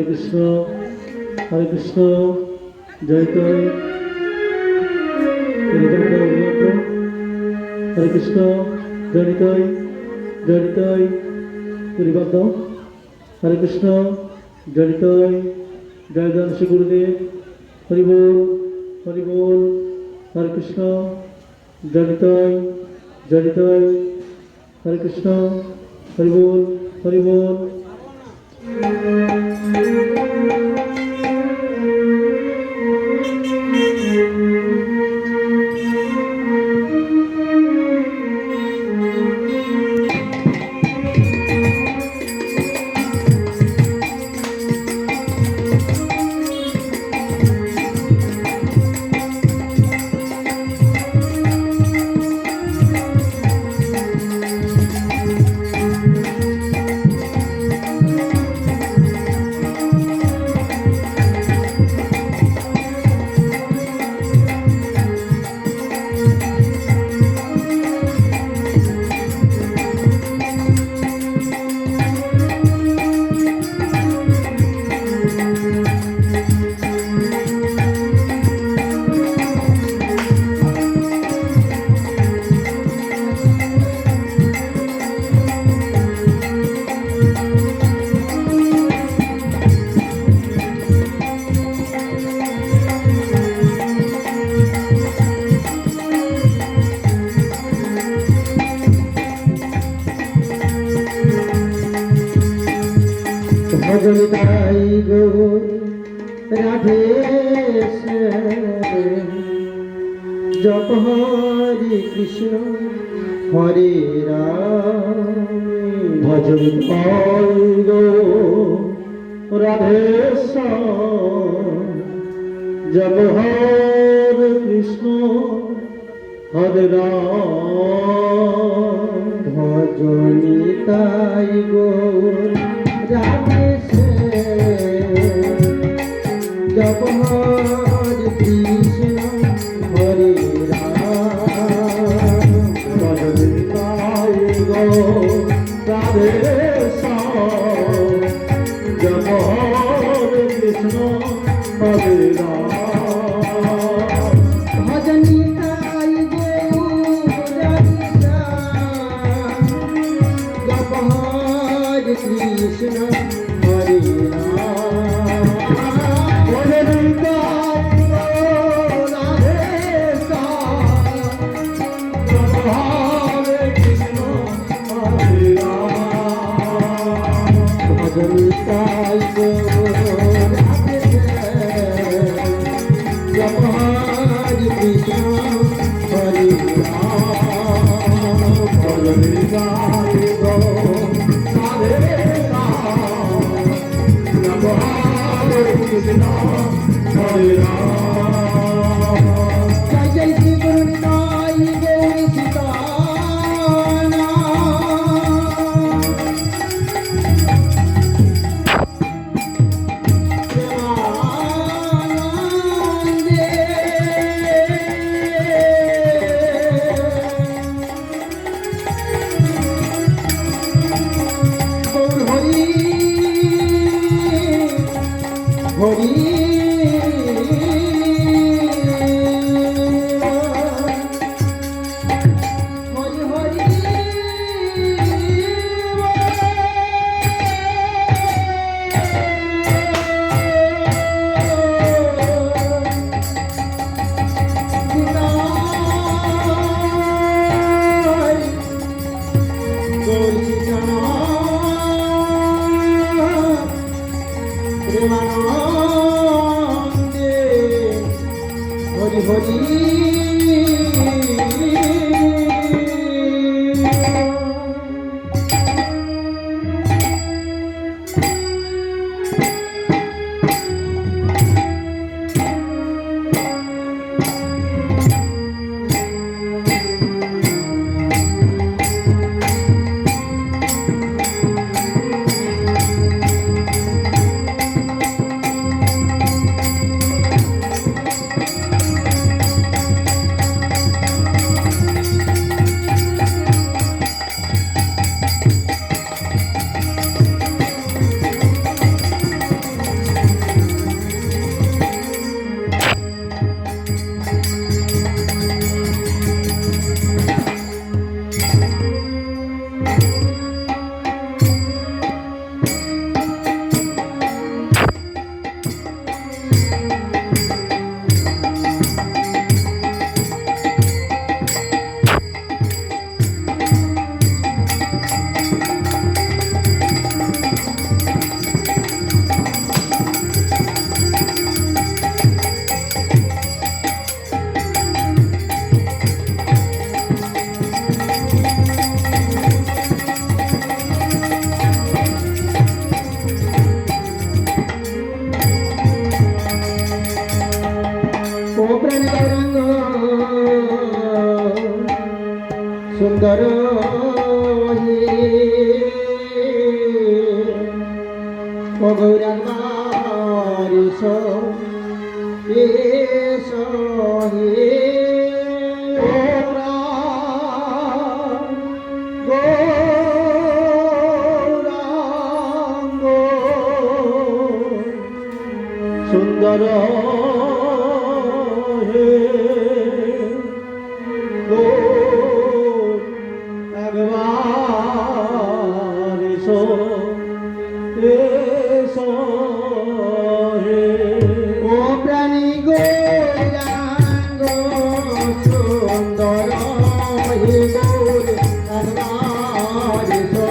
কৃষ্ণ হরে কৃষ্ণ জয় জয় হরে কৃষ্ণ জয় জয় জয় জয় পরিবদ্ধ হরে কৃষ্ণ জয় জয় জয় জয় শ্রী গুরুদেব হরি বল হরে কৃষ্ণ জয় জয় জয় জয় হরে কৃষ্ণ হরি বল ভজনতাই গৌর রাধে জপ হরে কৃষ্ণ হরে রাম ভজনতাই গৌর রাধে জপ হরে কৃষ্ণ হরে রাম ভজনতাই গৌর রাধে জপ হরে কৃষ্ণ হরে রাম ভজনতাই গৌর রাধে জপ হরে কৃষ্ণ হরে রাম ভজনতাই গৌর রাধে জপ হরে কৃষ্ণ হরে রাম ভজনতাই গৌর জয় জয় শ্রী গুরু নিতাই গৌর সীতানা ও গৌরাঙ্গার এসো এসো হে ও প্রাণ গৌরাঙ্গ সুন্দর হে গৌর একবার এসো এসো হে ও প্রাণী গৌরাঙ্গ সুন্দর হে গৌর একবার এসো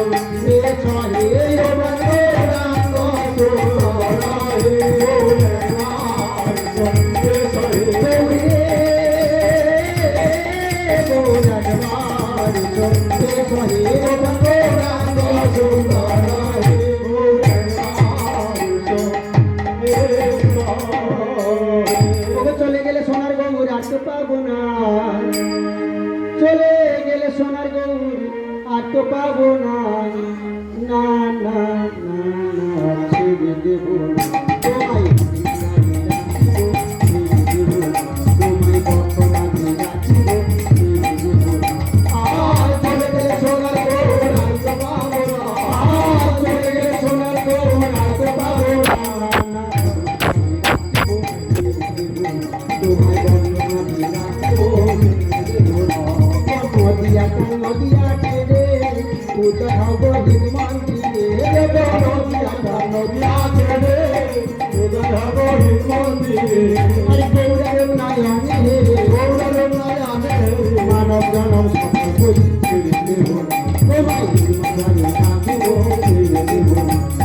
এসো হে ও গৌরাঙ্গ সুন্দর হে গৌর একবার এসো এসো হে গৌর একবার এসো এসো হে ও গৌরাঙ্গ সুন্দর হে গৌর ওগো চলে গেলে সোনার গৌর আর তো পাবো না চলে গেলে সোনার গৌর আর তো পাবো না না না না না ছেড়ে দেব না তোমায় তোমায় বর্তমান রাখিব আর চলে গেলে সোনার গৌর আর তো পাবো না আর চলে গেলে সোনার গৌর আর তো পাবো না মানব জনম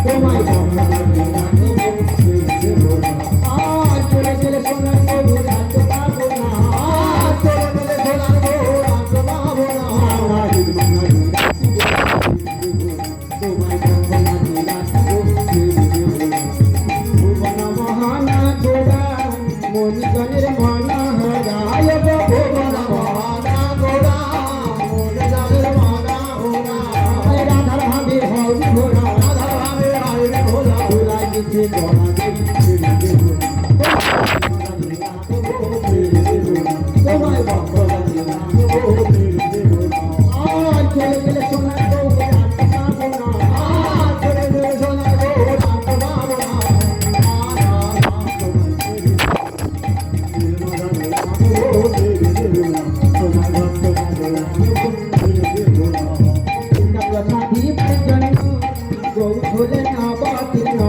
তোমায় আর চলে গেলে সোনার গৌর আর তো পাবো না আর চলে গেলে সোনার গৌর আর তো পাবো না তোমায় ভুবন মহানা গোড়া মনিজনের মনা হারায় ভুবন মহানা গোড়া মনিজনের মনা হোরা রাধার ভাবে হরি ঘোরা রাধার ভাবে হরি ঘোরা ভোলা গেছে গড়া তোমায় ভক্তবাদী আর চলে গেলে সোনার গৌর আর তো পাবো না আর চলে গেলে সোনার গৌর আর তো পাবো না গৌর হলেন অবতীর্ণ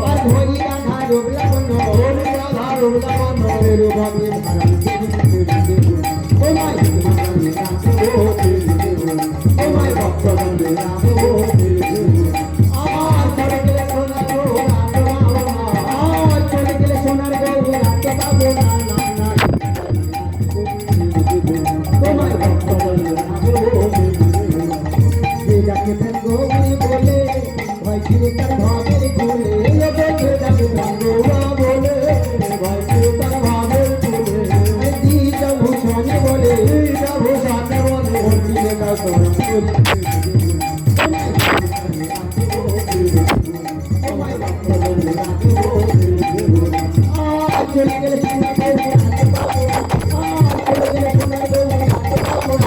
আর ধরি রাধা রূপ লাবণ্য তোমায় ভক্তবন্ধে আর চলে গেলে সোনার গৌর আর তো পাবো না আর চলে গেলে সোনার গৌর আর তো পাবো না তোমায় ভক্তবন্ধে যাকে গৌরী বলে ভয় ছিল তার ভাবের খুলে যাকে গৌরা বলে ভয় ছিল তার ভাবের খুলে দিটা ভূষণে বলে দিটা ভূষণে বলে ভর্তিলে তার সরম তোমায় ভক্তবন্ধে আর চলে গেলে সোনার গৌর আর তো পাবো না আর চলে গেলে সোনার গৌর আর তো পাবো না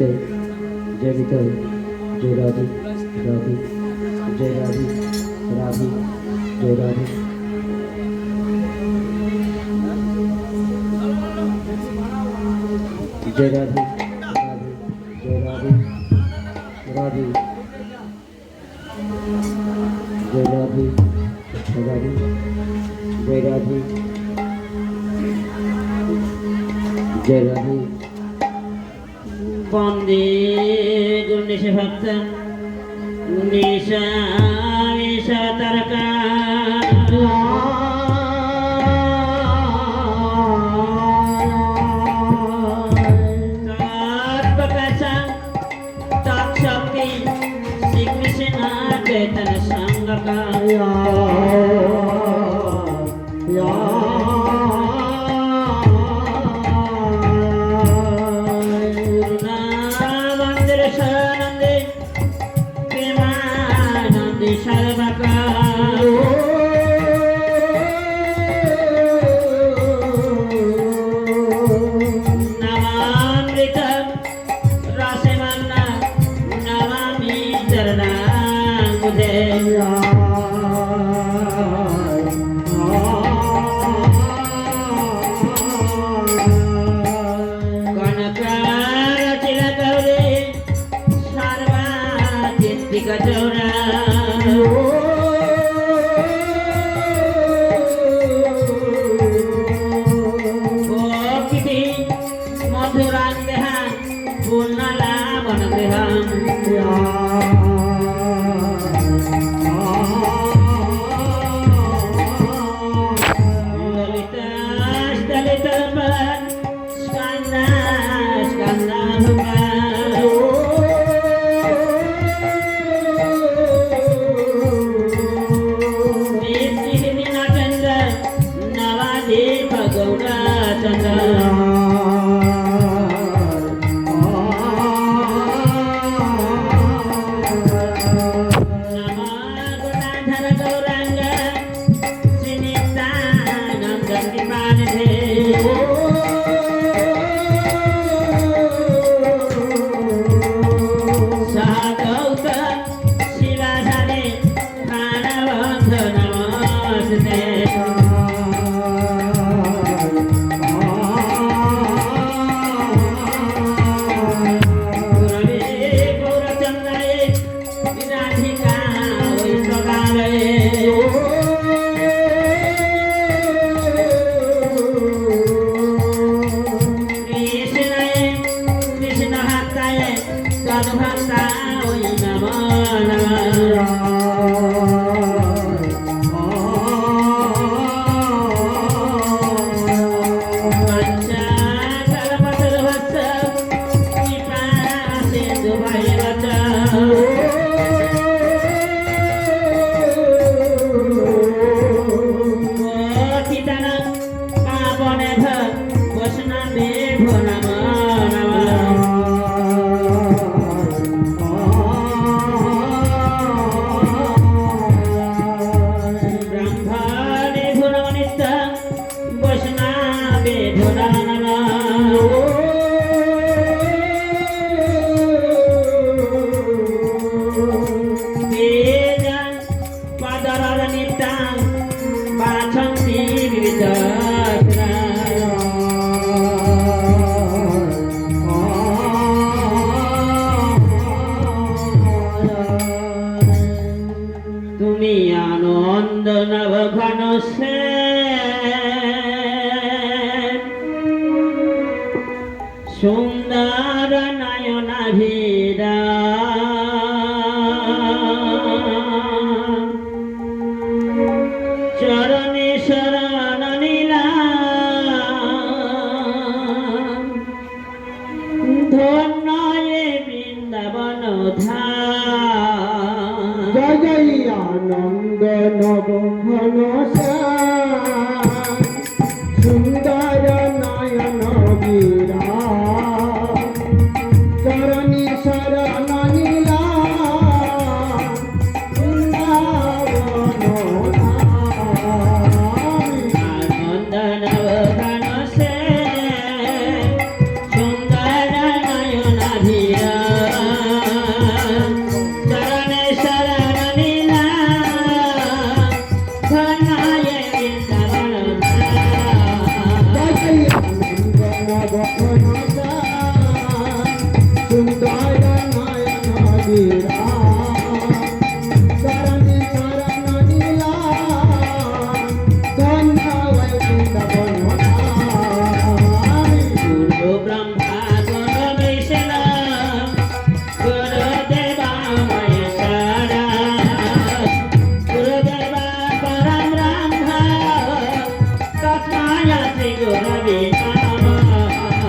নিতাই জয় নিতাই জয় রাধে রাধে জয় রাধে রাধে জয় রাধে जय राधे राधे जय राधे राधे जय राधे राधे जय राधे जय राधे वंदे गुरुनिश भक्त निशा निशा तरका चेतन संग का मंदिर सनंदे प्रेमानंदी सर्वका नमामृत रसमन्ना नमामि चरणा मधुरांगहा पूर्णला वनगृहा তুমি আনন্দ নব ঘন সুন্দর নয়নাভিরা চরণে শরণ নীলা ধন্য এ বৃন্দাবন ধাম জয় আনন্দ নব ঘন সুন্দর নয়ন বীরা চরণী বখনসা সুন্দর নয়ন বিরা চরণে চরণ নীলা কন্যা বৃন্দাবন গুরু ব্রহ্মা গুরু বিষ্ণু গুরু দেবা মহেশ্বরা গুরুদেবা পরম ব্রহ্ম তস্मै শ্রী গুরবে নমঃ।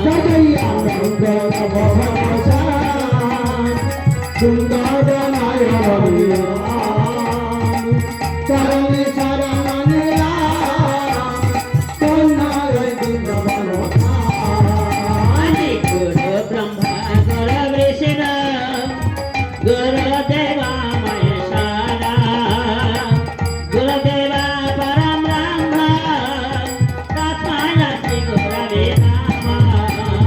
জয় আনন্দ বখনসা সুন্দর নয়ন বিরা চরণে চরণ নীলা কন্যা বৃন্দাবন আদি গুরু ব্রহ্মা গুরু বিষ্ণু গুরু দেবা মহেশ্বরা গুরুদেবা পরম ব্রহ্ম তস্मै শ্রী গুরবে নমঃ।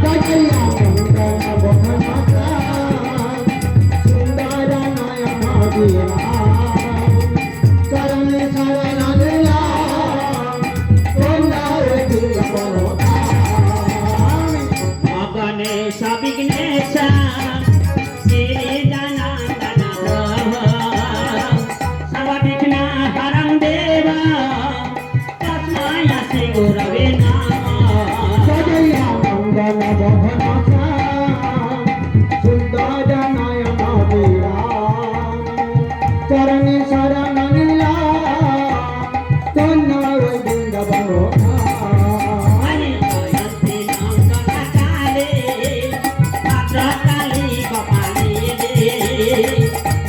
জয় আনন্দ বখনসা সুন্দর নয়ন বিরা চরণে চরণ নীলা কন্যা বৃন্দাবন গণেশ বিঘ্নেশ गिरिजनार्दन प्रभो सर्वविघ्न हरं देव तस्मै श्री गुरवे नमः। জয় আনন্দ বখনসা সুন্দর নয়ন বিরা চরণে শরণ নীলা কন্যা বৃন্দাবন हरि जयन्ति नन्दनकाले भद्रकाली कपाली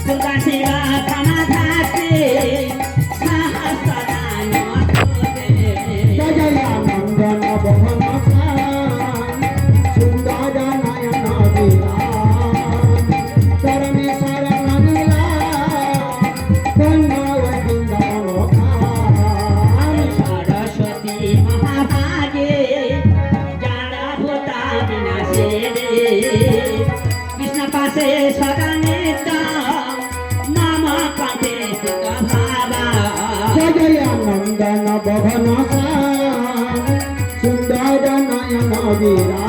दुर्गा शिवा क्षमाधात्री सहस्रदा नमोस्तुते। জয় আনন্দ বখনসা সুন্দর নয়ন বিরা চরণে শরণ নীলা কন্যা বৃন্দাবন सरस्वती महाभागे जाडभूता विनाशे कृष्ण पासे सदा नित्य मम कण्ठे स्थित भावा। জয় আনন্দ বখনসা সুন্দর নয়ন বিরা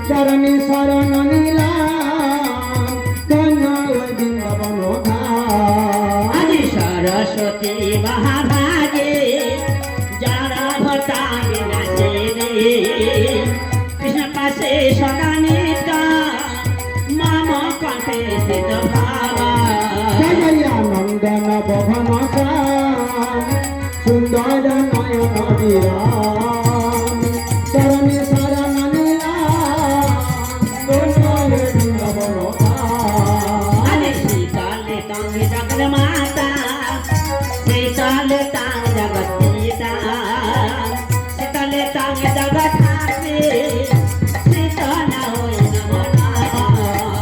চরণে শরণ নীলা কন্যা বৃন্দাবন आदि सरस्वती महाभागे जाडभूता विनाशे कृष्ण पासे सदा नित्य मम कण्ठे स्थित भावा। জয় আনন্দ বখনসা সুন্দর নয়ন বিরা চরণে শরণ নীলা কন্যা বৃন্দাবন अरे शीतले तंग जगत माता शीतले तंग जगत पिता शीतले तंग जगत हाथे शीतल होई नमना।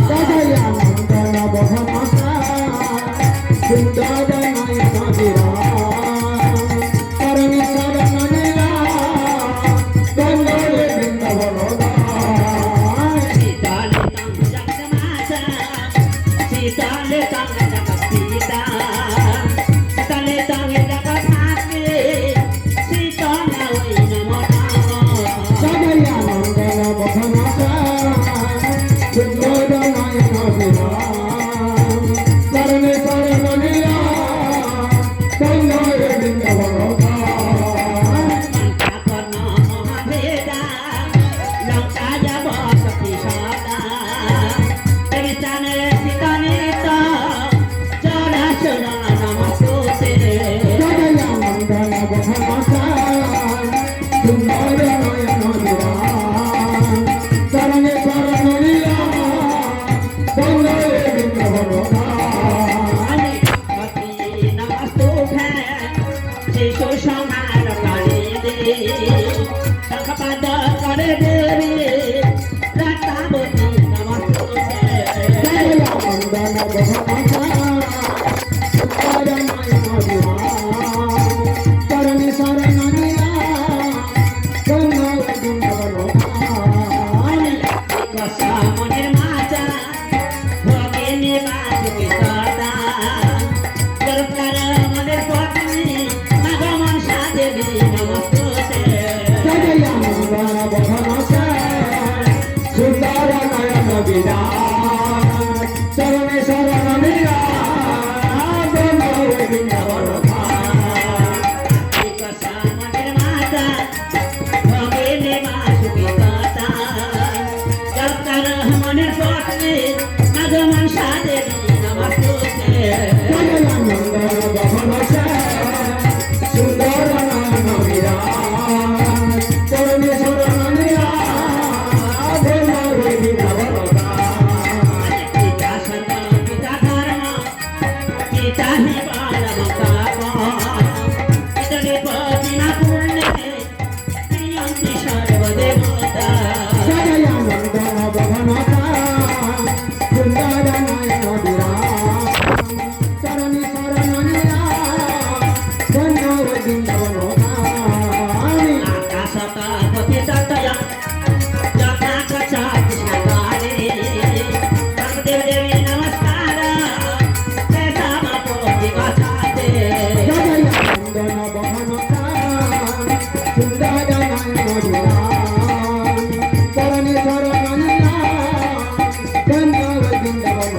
জয় আনন্দ বখনসা সুন্দর নয়ন বিরা চরণে শরণ নীলা কন্যা বৃন্দাবন शीतले तंग जगत माता शीतले तंग जगत पिता शीतले तंग जगत हाथे शीतल होई नमना। জয় আনন্দ বখনসা সুন্দর নয়ন বিরা চরণে শরণ নীলা কন্যা বৃন্দাবন কর্ণ মহাভেদা লঙ্কা যাব সখী সদা তেরি স্থানে স্থিত নিত চড়া চড়া নমস্তুতে। জয় আনন্দ বখনসা সুন্দর নয়ন বিরা চরণে শরণ নীলা কন্যা বৃন্দাবন ভক্তি নমস্তুতে শিশু সমার কালী দে শঙ্খপাদ করে দেবী রক্তাবতী নমস্তুতে। জয় আনন্দ বখনসা সুন্দর নয়ন বিরা চরণে শরণ নীলা কন্যা বৃন্দাবন কসা মনের মাতা ভগিনী বাসুকি সদা দরকার মনের পত্নী মাগমন সাদেবী নমস্তুতে। জয় আনন্দ বখনসা সুন্দর নয়ন বিলাস চরণে চরণ নীলাস ধন্য বৃন্দাবন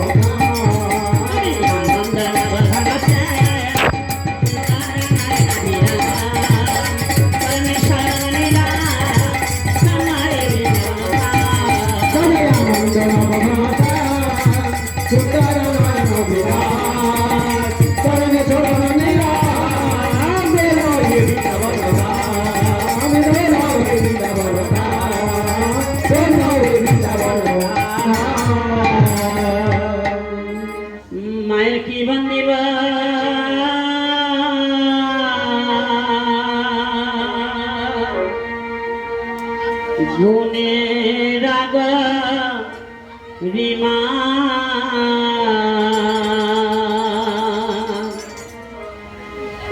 মায়ের কি বন্দিবা জুনে রাগ রিমা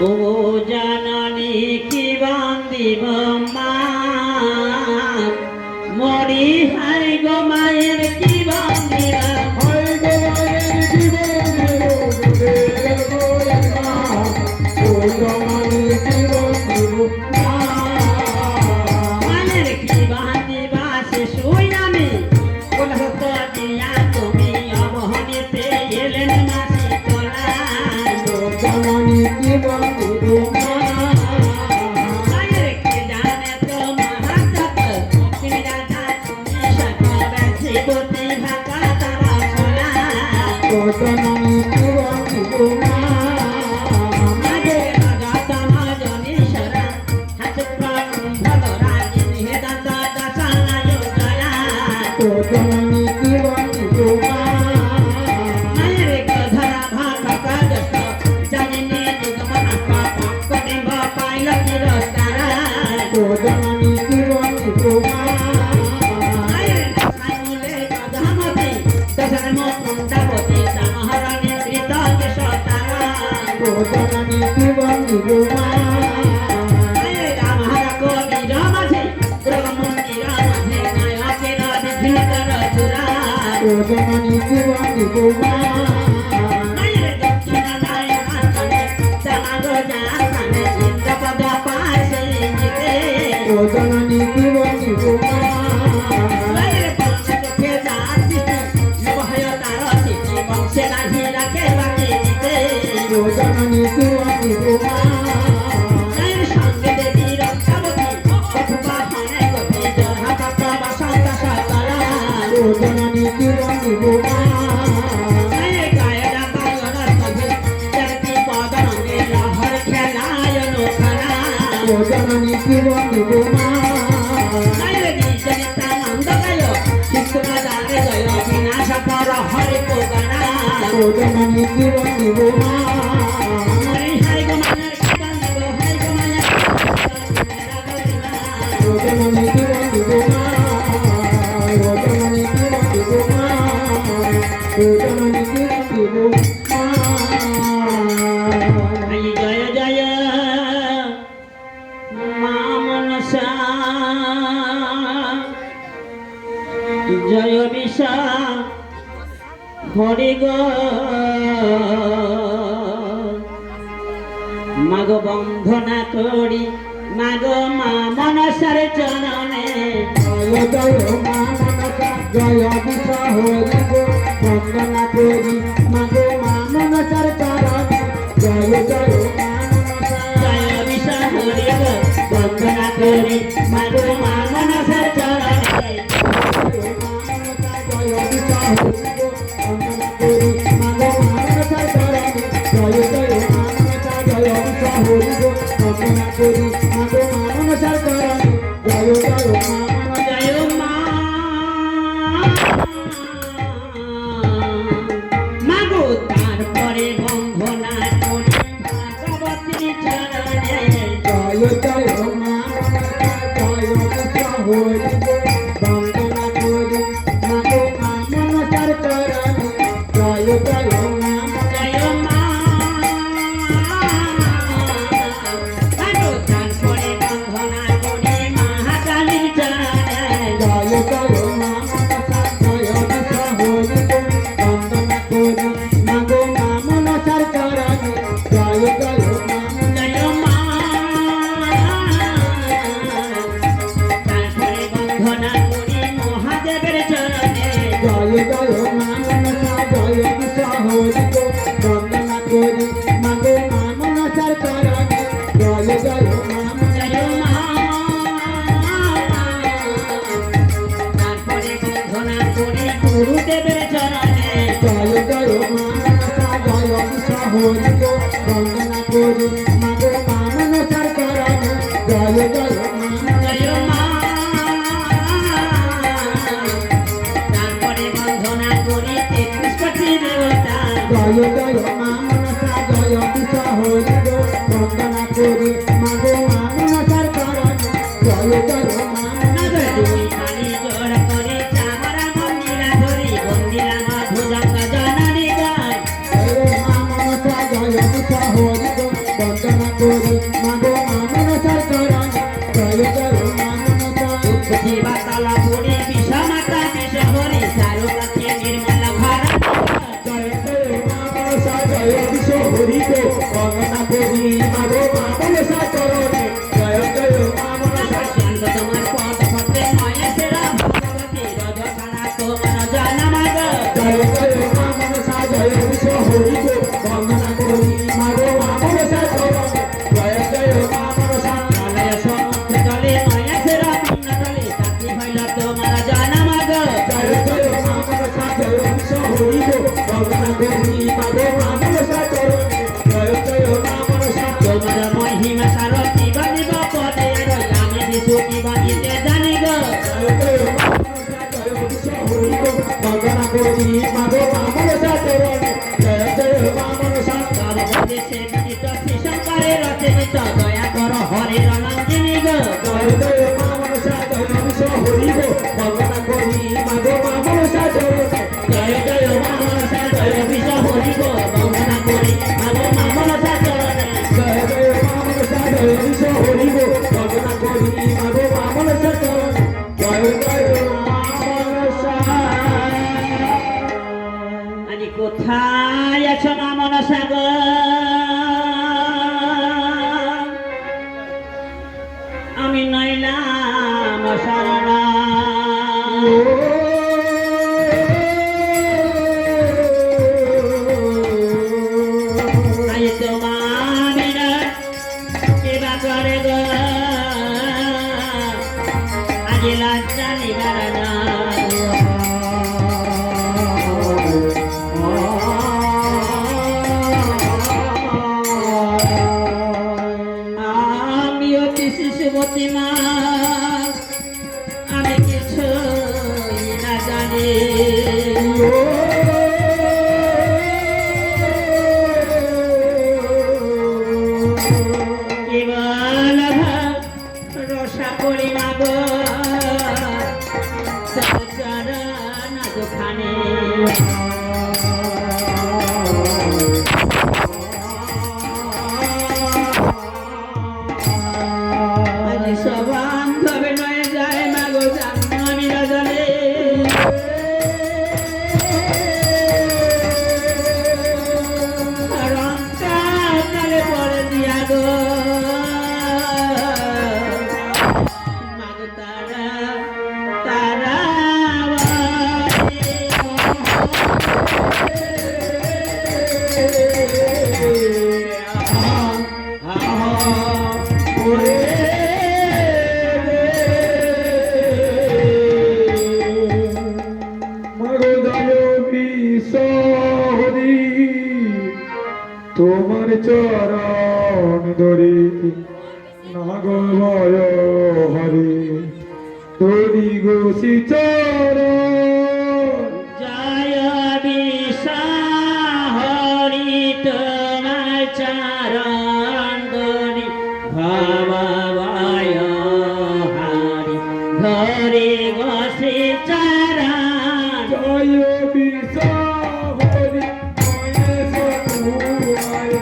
ও জাননী কি বান্দিব মা মরি হাই গো মায়ের কি বান্দিবা মায়ের কি বান্দিবা সে শুই আমি কলহত দিয়া তুমি অবহনিতে এলেন মাসি তোলা মায়ের কি জানে তো মহাতপ তুমি রাধা তুমি সকল শিবতী ভাকা তারা সোলা মাঝে রাজা সমাজনী শরা হাত প্রাণ ভদরাজি নিহেদাত দশানায় জয়া মায়ের গধরা ভাকা কাজস জানিনে যুগমন পাপকনে পাইল তিরস্কারা মায়ের সাইমুলে গধামতি দশরম কুণ্ডবতী সমহরণে কৃত কেশতারা মায়ের রামহর কবির মাঝে গ্রহমন্দির মাঝে নায়কের বিধিকর চূড়া মায়ের দক্ষিণ নায়কানে সমাগ যাসনে ইন্দ্রপদ পাশে নিতে মায়ের পরম চোখে যাচিতে নবহয় তার চিঠি বংশে নাহি রাখে বাকি নিতে মায়ের সঙ্গে দেবী রক্ষাবতী কথোপকথনে গতি জহা পাত্র বসন্ত সতরা মায়ের কায়দা কায়র সভে চরতি পদ রঙে লহর খেলায় নোখানা মায়ের দ্বিজনিতা নন্দ গায় শিশুরা দারে জয় বিনাশ পর হরি পোগনা হরি হাই গো মায়ের কিবান গো হাই গো মায়ের হাই জয় জয় মা মনসা জয় বিশা হরি গ মাগ বন্ধনা করি মাগ মা মনসার চরণে জয় বিশা হরি গো বন্দনা করি মাগো মা মনসার চরণে জয় জয় জয় বিশা হরি গ বন্ধনা করি মাগ মা মনসার চরণে জয় মা মাগো তারপরে বন্ধনা করি ভগবতী চরণে জয় মা মাগো তারপরে বন্ধনা করি মহাকালীর চরণে জয় মা জয় জয় মা জয় মা তারপরে বন্ধনা করি 33 কোটি দেবতা জয় জয় মা মনসা জয় দিশা হরি গো বন্দনা করি মাগো মা মনসার চরণ জয় জয় মা নজর দুই পানি জোড় করে চামরা মন্দিরা ধরি বন্দিরা মধুজঙ্গ জননী গায় জয় মা মনসা জয় দিশা হরি গো বন্দনা করি মাগো মা মনসার চরণ জয় জয় মা মনসা জীবা তালা পুরি বিষমাতা বিষ হরি চারু কাছে নির্মল ঘর জয় জয় মা মনসা জয় দিশা হরি গো বন্দনা করি মাগো মা মনসার চরণ জয় জয় মা মনসা চন্দ্র তোমার পদ ভক্তে নয় সেরা ভগবতী রজ খানা তোমার জনমাগ জয় জয় মা মনসা জয় দিশা হরি গো বন্দনা করি মাগো মা মনসার চরণ জয় জয় মা মনসা প্রলয় সমুদ্র জলে নয় সেরা ভিন্ন জলে চাকরি হইল তোমার জনমাগ জয় জয় মা মনসা জয় দিশা হরি গো বন্দনা করি মাগো মা মনসার চরণ জয় জয় মা মনসা তোমার মহিমা সারথি বানিব পদে আমি বিশুতি বানিতে জানি গো জয় জয় মা মনসা জয় দিশা হরি গো বন্দনা করি মাগো মা মনসার চরণ জয় জয় মা মনসা তব দেশে বিদিত শ্রী শঙ্করের রচনিত দয়া কর হরে রণঞ্জিনী গো জয় জয় মা মনসা জয় দিশা হরি গো বন্দনা করি মাগো মা মনসার চরণ জয় জয় মা মনসা জয় বিষ হরি গো বন্দনা করি মাগো মা মনসা চরণে জয় জয় মা মনসা জয় দিশা হরি গো বন্দনা করি মাগো মা মনসার চরণ জয় জয় মা মনসা আজি কোথায় আছো মা মনসা গো আমি নইলাম শরণ আজ তোমার সেবা করে গো আজ লজ্জা নিবারণ আমি অতি শিশুমতী মা আমি কিছু না জানি কেবল রসা করি মাগ চরণ দুখানে আজ সবান্ধবে নয় যায় মাগো জাহ্নবী রজনী রঙ্কালে পরে দিয়া গো মাগো তারা তারা তোমার চরণ ধরি নাগময় হরি ধরি গোসি চরণ জয় বিশাহরি তোমার চরণ ধরি ভবভয় হারি ধরে বসে চরণ জয় বিশাহরি মহেশ তুমায়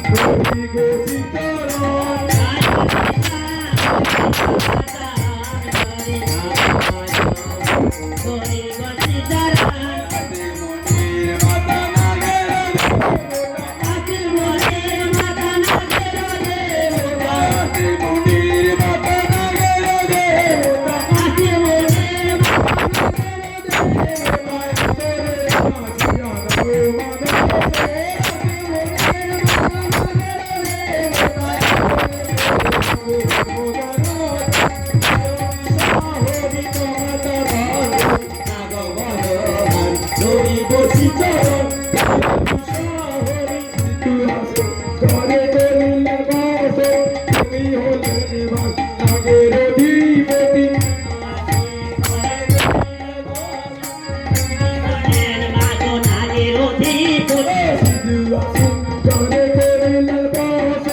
ধরি গোসি চরণ জয় বিশাহরি তুমি হলে দেবান নাগের অধিপতি মাগো নাগের অধিপতি সিংহাসনে করিলেন বাস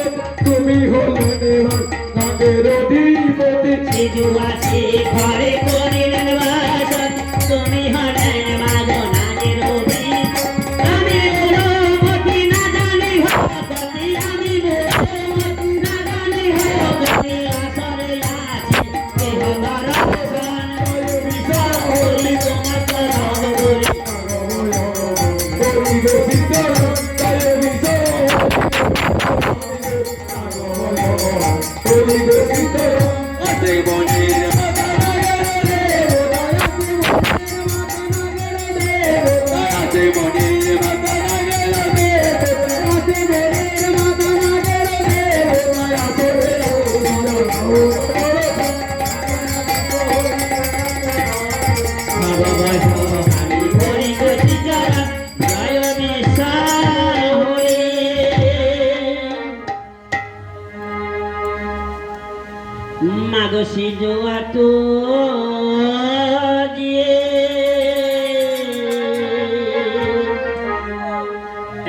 তুমি হলে দেবান নাগের অধিপতি সিজুয়াসি ঘরে করিলেন বাস তুমি হলেন মাগো নাগের অধিপতি আমি মতি না জানি ভগতি আমি মতি না জানি ভগতি আসরে আছি কেহ দর্শন বিচার করি তোমার চরণ ধরি আমি করি গতি চরণ জয় বিশ্বাস হয়ে মাগো সিজুয়া তো দিয়ে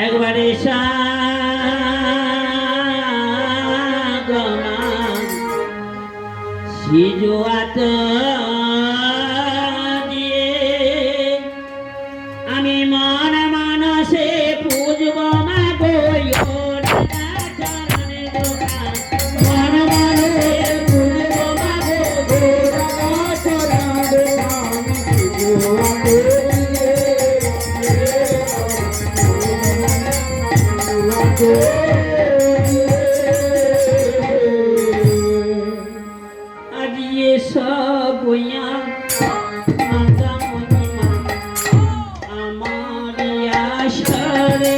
একবারে সাগমা সিজুয়া তো দিয়ে আমি মন মানসে পুজব মাগো চরণে দোকান মন মানসে পুজব মাগো আজ ये सब यहाँ माता महिमा हमारी आशा रे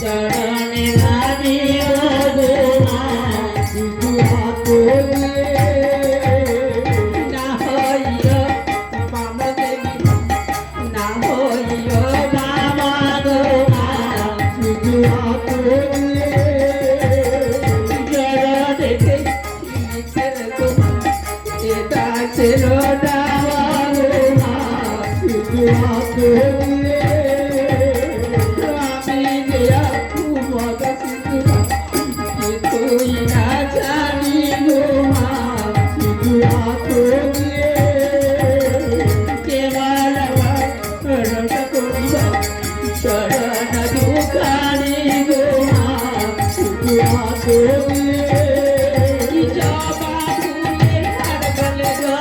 চরণে রাজিব গোমা না হইয় মাম দেবী না হইয় মামা গোমা জড় দেখে এটা ছিল দাওয়া গোমা আমি গিয়া মগ সিদ্ধা তুই না জানি গোমা কেবল রট করিব চরণ দুখানি গোমা জবা ফুলের হার গলে গো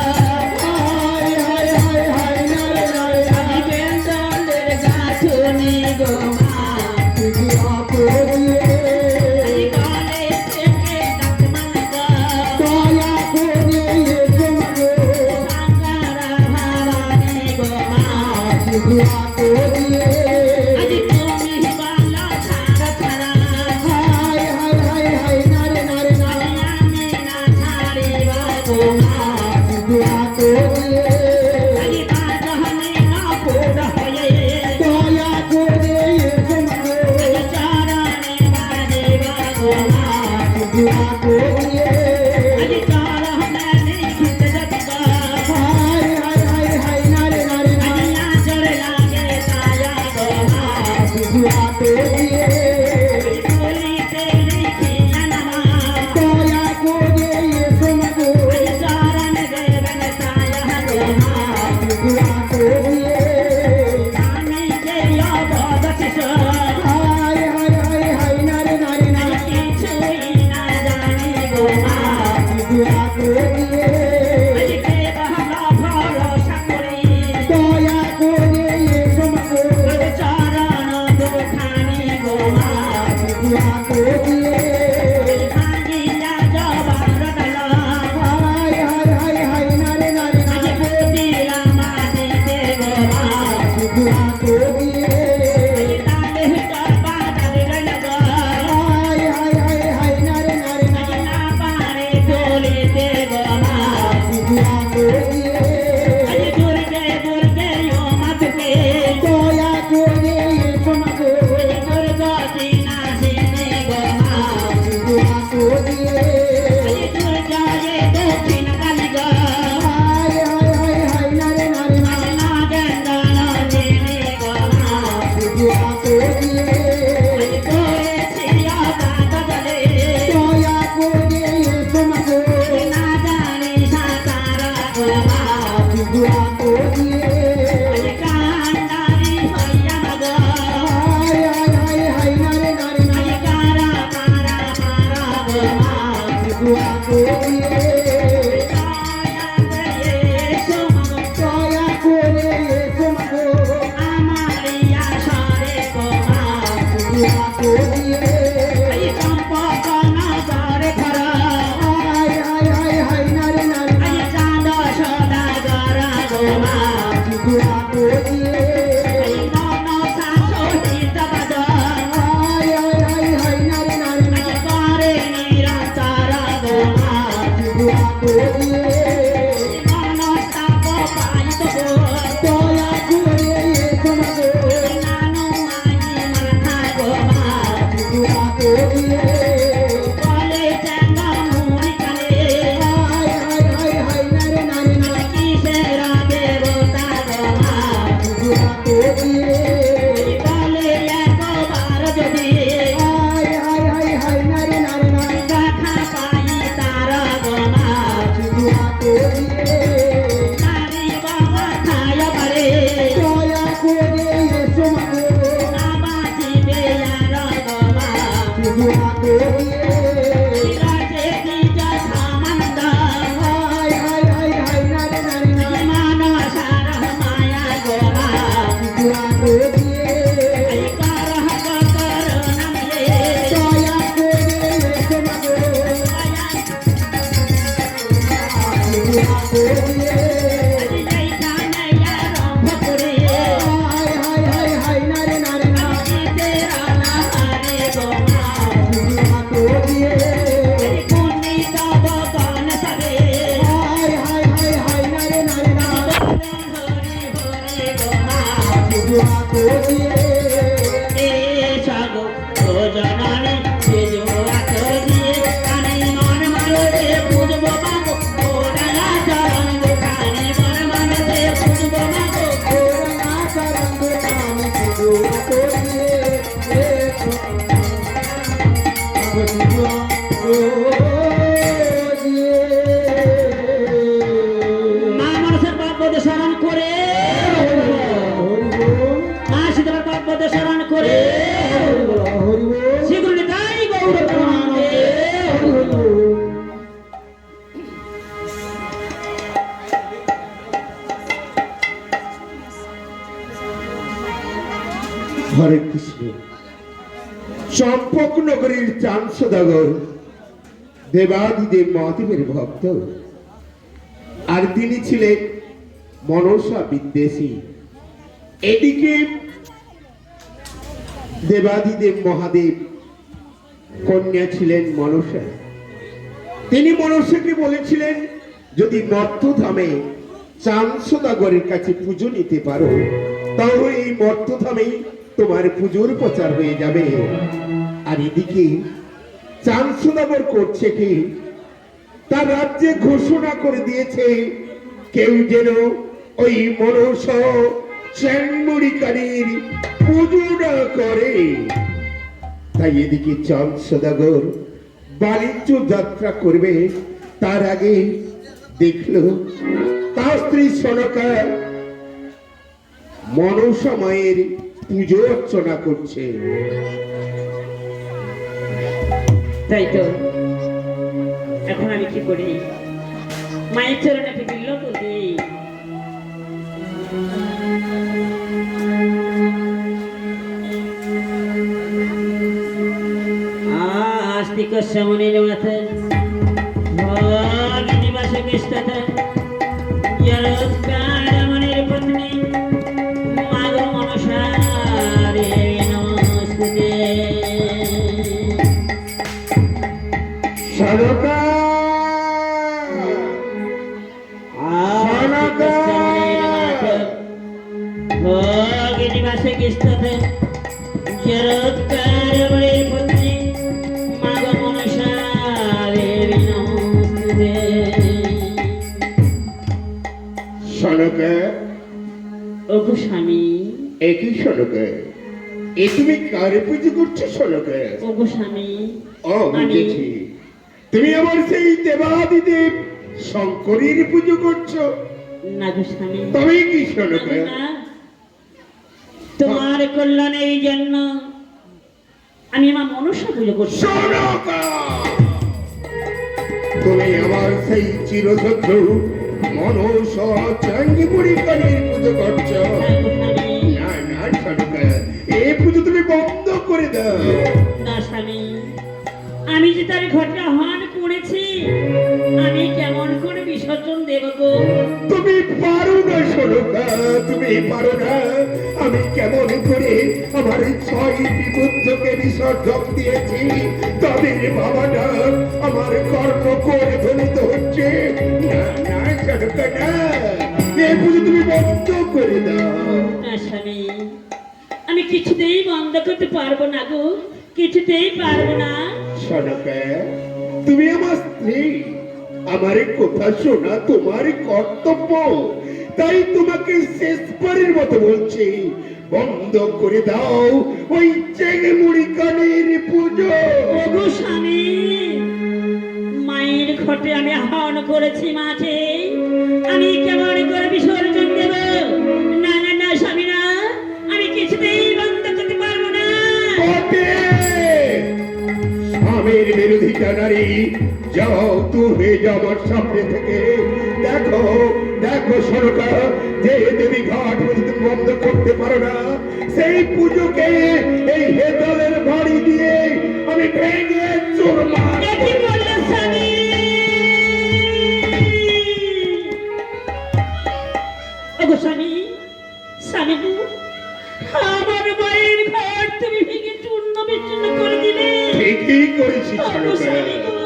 বেন্দলের গাছনি গোমা গলে থেকে ডাকমান গো সাঙ্গারা ভাবানি গোমা আজ তুমি বালা ছাড়া ছাড়া আমি না ছাড়িবা গোমা আজ বাজহনে না পোড় হয়ে আজ চরণে বাজিবা গোমা আজ চরণে লিখিত জগৎ আজ নাচর লাগে ছায়া গোমা বলিতে লিখিয়া নামা আজ চরণ দেবন দয়া করে আজকে বাবা ভরসা করি দয়া করে এসো মাগো চরণ দুখানি গো মা দয়া করে ভাঙিয়া জবার ডালা হায় হায় হায় হায় নারে নারে আজ নারে পুতিলা মাটিতে গো মা দয়া করে তালে জবা ডালে লাগা হায় হায় হায় হায় নারে নারে নারে না পারে চলিতে গো মা দয়া করে আজ দুর্গে দুর্গে ও মাতকে দয়া করে এসো মাগো দুর্গতি নাশিনী গো মা দয়া করে দুর্গায়ে দক্ষিণ কালী গো হায় হায় হায় হায় নারে নারে নারে না গঙ্গা নদিনী গো মা দয়া করে করেছি আবাদ বলে দয়া করে এসো মাগো না জানি সাঁতার গো মা দয়া করে কান্ডারি হইয়া গো হায় হায় হায় হায় নারে নারে নারে কারা পারা পারা গো মা দয়া করে দয়া করে এসো মাগো আমারিয়া সরে গো মা দয়া করে সম্পর্ক নগরে ঘর হায় হায় হায় হায় নারে নারে নারে চাঁদ সদাগর গো মা দয়া করে মন শাসিত বদ হায় হায় হায় হায় নারে নারে নারে করে নিরন্তর গো মা দয়া করে মন তাপ পাইত গো দয়া করে এসো মাগো নানু আই মাথা গো মা দয়া করে বলে চেঙ্গা মুড়ি কালে হায় হায় হায় হায় নারে নারে নারে কিসের দেবতা গো মা দয়া করে বলে একবার যদি হায় হায় হায় হায় নারে নারে নারে দেখা পাই তার গো মা দয়া করে নারী বাবা খায় পারে দয়া করে এসো মাগো না বাঁচিবে আর গো মা দয়া করে রাজে কি যথামন্দ হায় হায় হায় হায় নারে নারে নারে মানসার মায়া গো মা দয়া করে করহ করুণা মিলে দয়া করে এসো মাগো দয়া করে যেখানে আরম্ভ করে হায় হায় হায় হায় নারে নারে নারে তেরা না হারে গো মা দয়া করে পুণ্যি তব গণ সবে হায় হায় হায় হায় নারে নারে নারে হরি হরি গো মা দয়া করে এ সাগো ও জননী সেজো আতো দিয়ে কানে মন মারতে পুজব মাগো ও রাজা চরণ দুখানি মন মারতে পুজব মাগো ওরা করঙ্গ কাম দয়া করে এসো মা মানুষের পাপদ স্মরণ করে মা শীতলার পাপদ স্মরণ করে শ্রীগুরু নিতাই গৌর প্রেমানন্দে হরে কৃষ্ণ। চম্পক নগরীর চাঁদ সদাগর দেবাদিদেব মহাদেবের ভক্ত, আর তিনি ছিলেন মনসা বিদ্বেষী। এদিকে দেবাদিদেব মহাদেব কন্যা ছিলেন মনসা। তিনি মনসাকে বলেছিলেন, যদি মর্তধামে চাঁদ সদাগরের কাছে পুজো নিতে পারো তাহলে এই মর্তধামেই তোমার পুজোর প্রচার হয়ে যাবে। আর এদিকে চাঁদ সদাগর করছে কি, তার রাজ্যে ঘোষণা করে দিয়েছে কেউ যেন ওই মনসা শ্যামড়িকারীর পুজো না করে। তাই এদিকে চাঁদ সদাগর বাণিজ্য যাত্রা করবে, তার আগে দেখলো তার স্ত্রী সনকা মনসা মায়ের পুজো অর্চনা করছে। তাই তো এখন আমি কি করি? মায়ের চরণে একটু বিল্ল তো দিই। আস্তিক শ্যামনের মাথে নিবাসে কৃষ্ণতে মনের পত্নী মাগ মনসা দেবী নমস্তে। সনকা নিবাসে কৃষ্ণতে জরৎকার মনের পত্নী মাগ মনসা দেবী নমস্তে। সনকা ওগো স্বামী, একই সনকা, এ তুমি কারে পুজো করছো সনকা? ওগো স্বামী, ও বুঝেছি, তুমি আমার সেই দেবাদিদেব শঙ্করের পুজো করছো। না গো স্বামী, তবে কি সনকা? না, তোমার কল্যাণে এই জন্য আমি আমার মনসা পুজো করছি। সনকা, তুমি আমার সেই চিরশত্রু মনস চাঙ্গিপুরি কালীর পুজো করছো। না গো স্বামী, না না সনকা, এই পুজো তুমি বন্ধ করে দাও। না স্বামী, আমি যে তার ঘটে আহ্বান করেছি, আমি কেমন করে বিসর্জন দেব গো? তুমি পারো না সনকা, তুমি পারো না। আমি কেমন করে আমার 6টি পুত্রকে বিসর্জন দিয়েছি, তাদের বাবাটা আমার কর্ম করে ধ্বনিত হচ্ছে। না না সনকা, না, এই পুজো তুমি বন্ধ করে দাও। না স্বামী, আমি কিছুতেই বন্ধ করতে পারবো না গো, কিছুতেই পারবো না। সনকা, তুমি আমার স্ত্রী, আমার কথা শোনা তোমার কর্তব্য। তাই তোমাকে শেষবারের মতো বলছি, বন্ধ করে দাও ওই চেঙে মুড়ি কানের পুজো। ওগো স্বামী, মায়ের ঘটে আমি আহ্বান করেছি মাঝে, আমি কেমন করে বিসর্জন দেব? না না না স্বামী, না, আমি কিছুতেই বন্ধ করতে পারবো না। বটে, স্বামীর বিরোধিতা নারী, যাও তুমি যাও আমার সামনে থেকে। দেখো দেখো সরকার, যে দেবী ঘাট পুজো তুমি বন্ধ করতে পারো না, সেই পুজোকে এই হেতলের বাড়ি দিয়ে আমি ভেঙে চুরমার এ কি বললে স্বামী? ওগো স্বামী, স্বামী গো, আমার মায়ের ঘর তুমি ভেঙে চূর্ণ বিচূর্ণ করে দিলে। ঠিকই করেছি ওগো স্বামী সরকার। গো,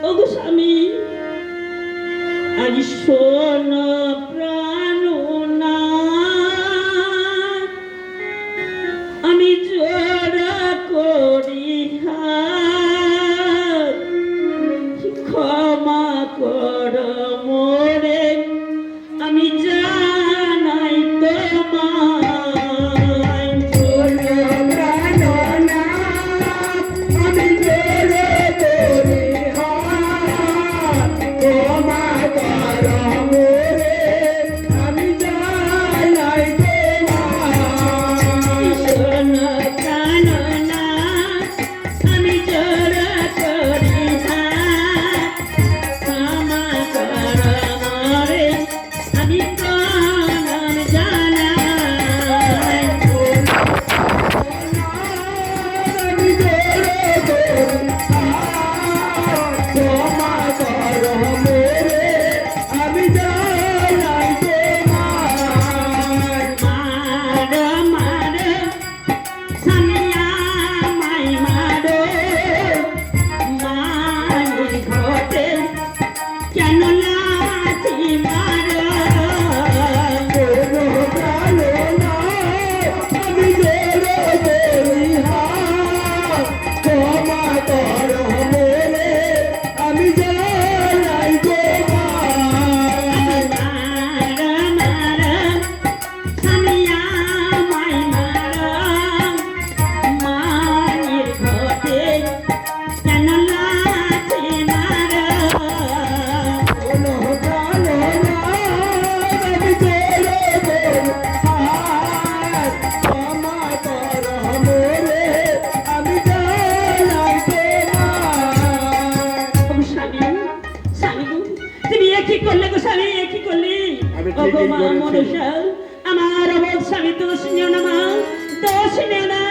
ওগো স্বামী, আজ শোন প্রাণ না, আমি জোড়া করি হাত, ক্ষমা কর মোরে, আমি জানাই তোমায়। আমি জোরে করি হাত, তোমার মোরে, আমি জানাই তোমার। শোন প্রাণ না, আমি জোড়া করি হাত, ক্ষমা কর স্বামী গো, তুমি এ কি করলে গো স্বামী, এ কি করলে? আমি ও গো ঠিকই মা করেছি। মনসা, আমার অবধ স্বামী দোষ নিও না মা, দোষ নিও না।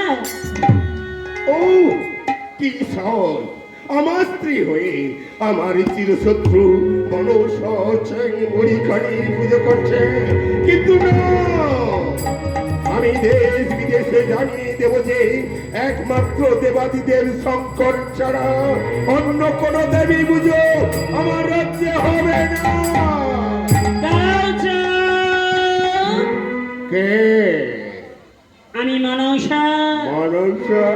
ও কি সাহস! আমার স্ত্রী হয়ে আমার চিরশত্রু মরিখানির পুজো করছে, কিন্তু না, আমি দেশ বিদেশে জানিয়ে দেব যে একমাত্র দেবাদিদেব শঙ্কর ছাড়া অন্য কোন দেবী পুজো আমার রাজ্যে হবে না। গাছ, কে? আমি মনসা। মনসা?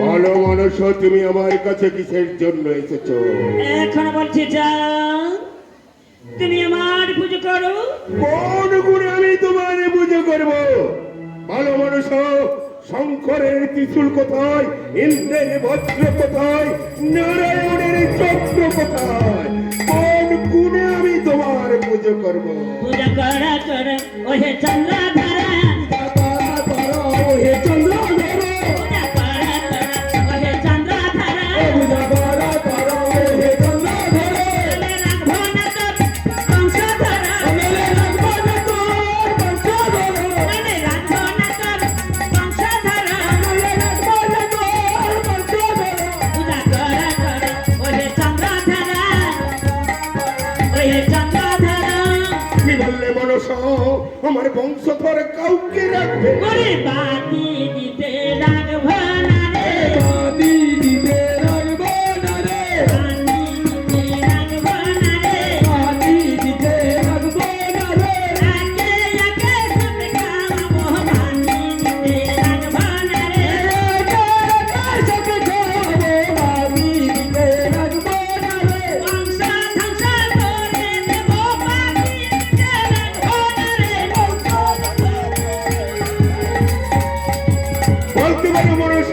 বলো মনসা, তুমি আমার কাছে কিসের জন্য এসেছো? এখন বলছি যা, তুমি আমার পুজো করো। কোন গুণে আমি তোমার পুজো করব? ভালো মানুষ, শঙ্করের ত্রিশূল কোথায়, ইন্দ্রের বজ্র কোথায়, নারায়ণের চক্র কোথায়? কোন গুণে আমি তোমার পুজো করব? পূজা করা করা ওহে চন্দ্রধারা, হে চন্দ্র পূজা করা করা ওহে চন্দ্রধারা, পূজা করা করো হে চন্দ্র চলে রাখবো না তোর বংশধরা, মেলে রাখবো না তোর বংশধর, চলে রাখবো না তোর বংশধরা, মেলে রাখবো না তোর বংশধর। পূজা করা করা ওহে চন্দ্রধারা, ওহে চন্দ্রধারা। কি বললে মানুষ? আমার বংশধর কাউকে রাখবে না। ওরে বাতি দিতে রাখবো না রে, বাদি দিতে রাখবো না রে, বাতি দিতে রাখবো না রে, বাদি দিতে রাখবো না রে, একে একে সব খাবো, বাতি দিতে রাখবো না রে, সবে খাবো, বাদি দিতে রাখবো না রে। বংশ ধ্বংস করে দেবো, বাতি দিতে রাখবো না রে, বলতে পারো মানুষ,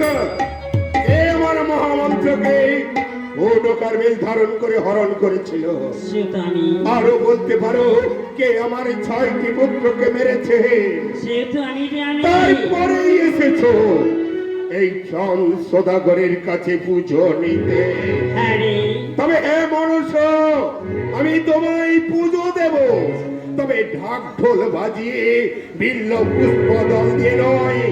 এ আমার মহামন্ত্রকে ও ডোকার বেশ ধারণ করে হরণ করেছিল? সেটা আমি, আরো বলতে পারো কে আমার 6টি পুত্রকে মেরেছে? সেটা আমি জানি। তারপরেই এসেছো এই চন সদাগরের কাছে পুজো নিতে। হ্যাঁ রে, তবে হে মানুষ, আমি তোমায় পুজো দেব, তবে ঢাক ঢোল বাজিয়ে বিল্ল পুষ্প দল দিয়ে নয়,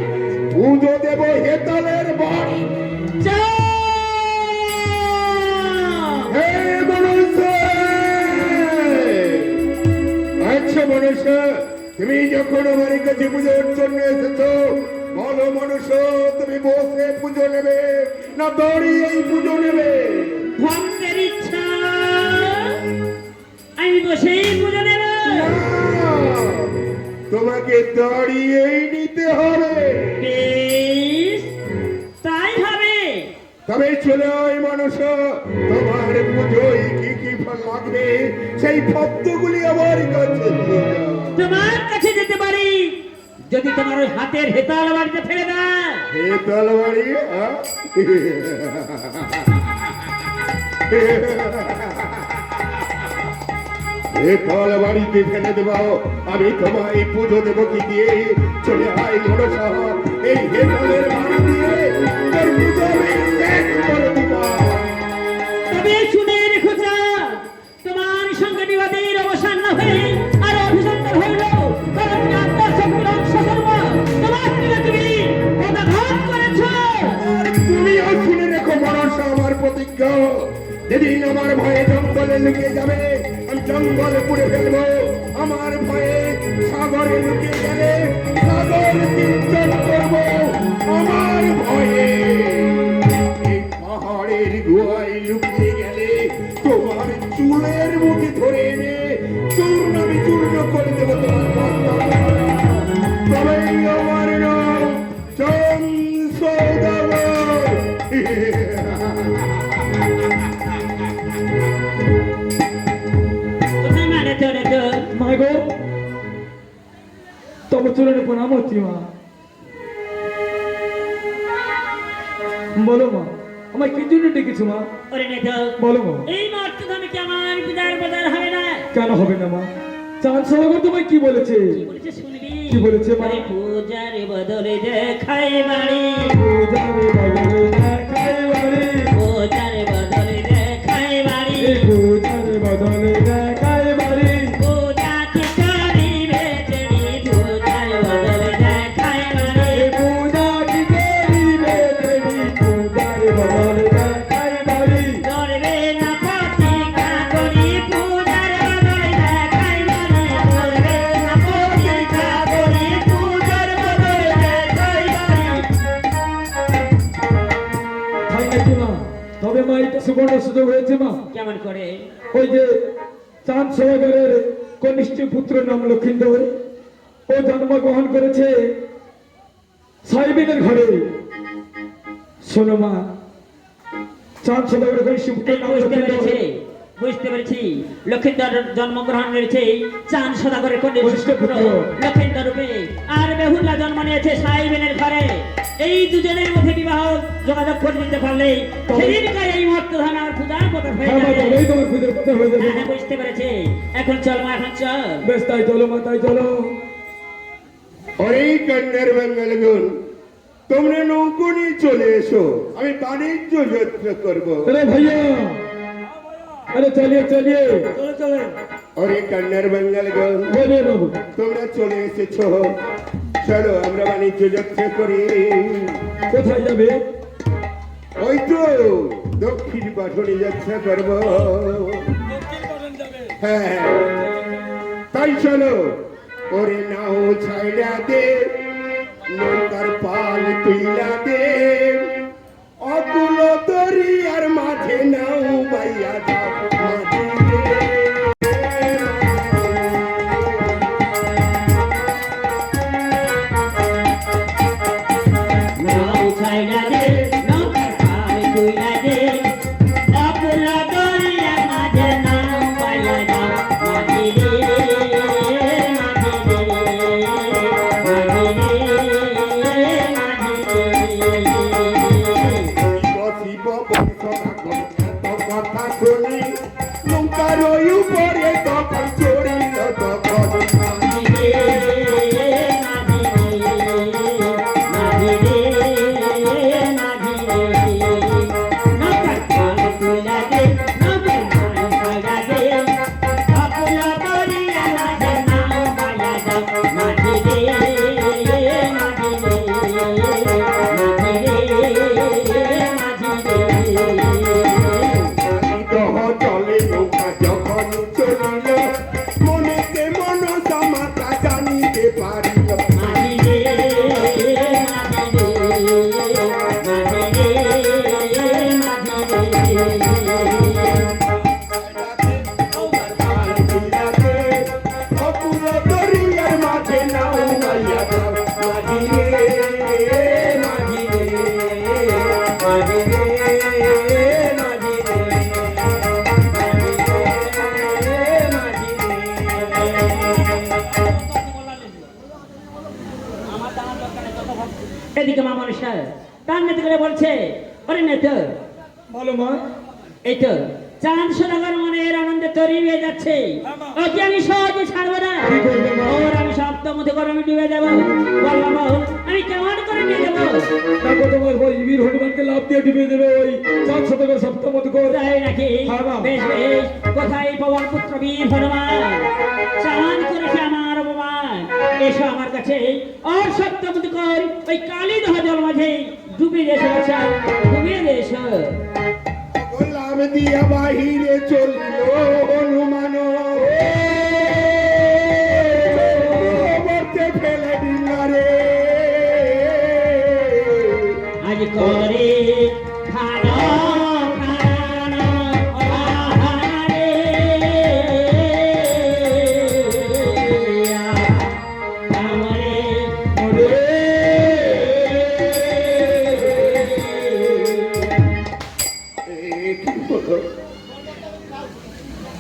পুজো দেব হেতালের বাড়ি। যা। হে মানুষ, আচ্ছা মানুষ, তুমি যখন আমার কাছে পুজোর জন্য এসেছো, বলো মানুষ, তুমি বসে পুজো নেবে না দাঁড়িয়েই পুজো নেবে? ভক্তের ইচ্ছা, আমি বসেই পুজো দেব। না, তোমাকে দাঁড়িয়েই নিতে হবে। বেশ, তাই হবে। তবে চলে আয় মানুষ, তোমার পুজোয় কি কি ফল লাগবে সেই পদ্মগুলি আমার কাছে দিয়ে যাও। তোমার কাছে যেতে পারি যদি তোমার ওই হাতের হেতাল বাড়িতে ফেলে দেয়। হে তলবাড়ি, হে তলবাড়িতে ফেলে দেব, আমি তোমায় পুজো দেব কি দিয়ে? চলে আয় মানুষ, এই হেতলের বাড়ি দিয়ে তোর পুজো আমি শেষ করে দিব। তবে শুনে রেখো যা, তোমার সঙ্গে বিবাদের অবসান না হয়ে আর অভিসন্দর হইল, কারণ আত্মার শক্তির অংশ ধর্ম তোমার প্রিয় তুমি পদাঘাত করেছ। তুমিও শুনে রেখো মানুষ, আমার প্রতিজ্ঞা, যেদিন আমার ভয়ে জঙ্গলে লুকিয়ে যাবে, আমি জঙ্গলে পুড়ে ফেলবো। আমার ভয়ে সাগরে লুকিয়ে গেলে সাগর চিন্তন করবো। আমার ভয়ে এই পাহাড়ের গুহায় লুকিয়ে গেলে তোমার চুলের মুঠি ধরে এনে চূর্ণ আমি চূর্ণ করে দেবো তোমার মাথা। তবেই আমার নাম চন সৌদাগর। কোথায় মানে চলে তো? মা গো, তবে চুলের প্রণাম হচ্ছি মা। বলো মা, আমায় কি জন্য ডেকেছো মা? ওরে নে তো, বলো মা। এই মর্তধামে কি আমার পূজার বাজার হবে না? কেন হবে না মা? চাঁদ সদাগর তোমায় কি বলেছে? কি বলেছে শুনবি? কি বলেছে মা? ওই পূজার বদলে দেখাই বাড়ি, পূজার বদলে দেখাই বাড়ি, পূজার বদলে দেখাই বাড়ি, এই পূজার বদলে দেখাই বাড়ি। পূজা কি করিবে চেনি, পূজার বদলে দেখাই বাড়ি, এই পূজা কি করিবে দেবী, পূজার বদলে দেখাই বাড়ি। ধরবে না প্রতিজ্ঞা করি, পূজার বদলে দেখাই বাড়ি, ধরবে না প্রতিজ্ঞা করি, পূজার বদলে দেখাই বাড়ি। তাই নাকি মা? তবে মা এটা সুবর্ণ সুযোগ হয়েছে মা। কেমন করে? ওই যে চাঁদ সওদাগরের কনিষ্ঠ পুত্র নাম লক্ষিন্দর, ও জন্মগ্রহণ করেছে সাহেবিনের ঘরে। শোনো মা, চাঁদ সওদাগরের কনিষ্ঠ পুত্র নাম বুঝতে লক্ষিন্দর। পেরেছি, বুঝতে পেরেছি। লক্ষিন্দর জন্মগ্রহণ করেছে চাঁদ সদাগরের কনিষ্ঠ পুত্র লক্ষিন্দর রূপে, আর বেহুলা জন্ম নিয়েছে সাহেবেনের ঘরে। এই দুজনের মধ্যে বিবাহ যোগাযোগ করে নিতে পারলে সেদিনকার এই মর্তধান আর পূজার কথা হয়ে হ্যাঁ মা, যাবে। তবেই তোমার পূজার কথা হয়ে যাবে। হ্যাঁ, বুঝতে পেরেছি। এখন চল মা, এখন চল। বেশ, তাই চলো মা, তাই চলো। অরে কন্যার মঙ্গলগুণ, তোমরা নৌকো নিয়ে চলে এসো, আমি বাণিজ্য যাত্রা করবো। अरे भैया, अरे चलिए चलिए, चलो चलो। অরে কন্যার মঙ্গলগুণ, बोलिए बाबू। তোমরা চলে এসেছো, চলো আমরা বাণিজ্য যাত্রা করি। কোথায় যাবে? ওই তো দক্ষিণ পাঠনে যাত্রা করবো। হ্যাঁ, তাই চলো। ওরে নাও ছাইড়া দে, নৌকার পাল তুইলা দে, অকুল দরিয়ার মাঝে নাও বাইয়া যাও মাঝে। নাও ছাইড়া দে, নৌকার পাল তুইলা দে, অকুল দরিয়ার মাঝে নাও বাইয়া যাও মাঝি রে, মাঝি রে, মাঝি রে, মাঝি রে। বসিব বংশনাগর এত কথা শুনি, নৌকার ওই উপরে তখন চড়িল তখন। দহ চলে নৌকা যখন চলিল, মনেতে মন সমাতা জানিতে পারিল। অকুল দরিয়ার মাঝে নাও বাইয়া যাও মাঝি রে, মাঝি রে, মাঝি রে, মাঝি এদিকে মা মানুষা তার নেতা করে বলছে, ওরে নেতা, বলো মা। এই তো চাঁদ সদাগর মনের আনন্দে তৈরি হয়ে যাচ্ছে, ওকে আমি সহজে ছাড়বো না। কি করবে মা? ওর আমি সপ্তমতে করে আমি ডুবে যাবো। বললাম বাবু, আমি কেমন করে নিয়ে যাবো? দেখো তোমার ওই বীর হনুমানকে লাভ দিয়ে ডুবে দেবে ওই চাঁদ শতকের সপ্তমত করে। তাই নাকি? হ্যাঁ, মা। বেশ বেশ, কোথায় পবন পুত্র বীর হনুমান? চাঁদ করেছে আমার অপমান, এসো আমার কাছে। ওর সপ্তমতে কর ওই কালী দহ জল মাঝে ডুবে এসো বাছা, ডুবে এসো। গোলাম দিয়া বাহিরে চলিল হনুমান, বর্তে ফেলে দিল রে। আজ করে খানো খানো আহারে, আমারে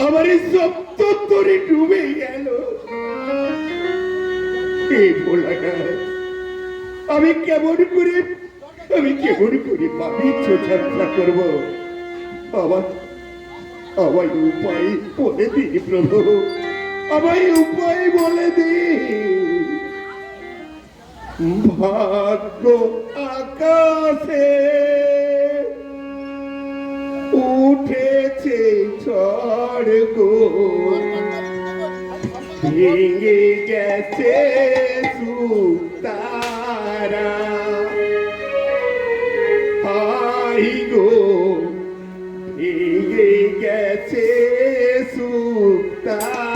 আমার সপ্ত তরে ডুবে গেল। এই ভোলাটা আমি কেমন করে বাণিজ্য যাত্রা করব? আমার আমার উপায় বলে দিই প্রভু, আমার উপায় বলে দিই। ভাগ্য আকাশে উঠেছে ঝড় গো, ভেঙে গেছে সুতারা, আই গো ভেঙে গেছে সুতারা।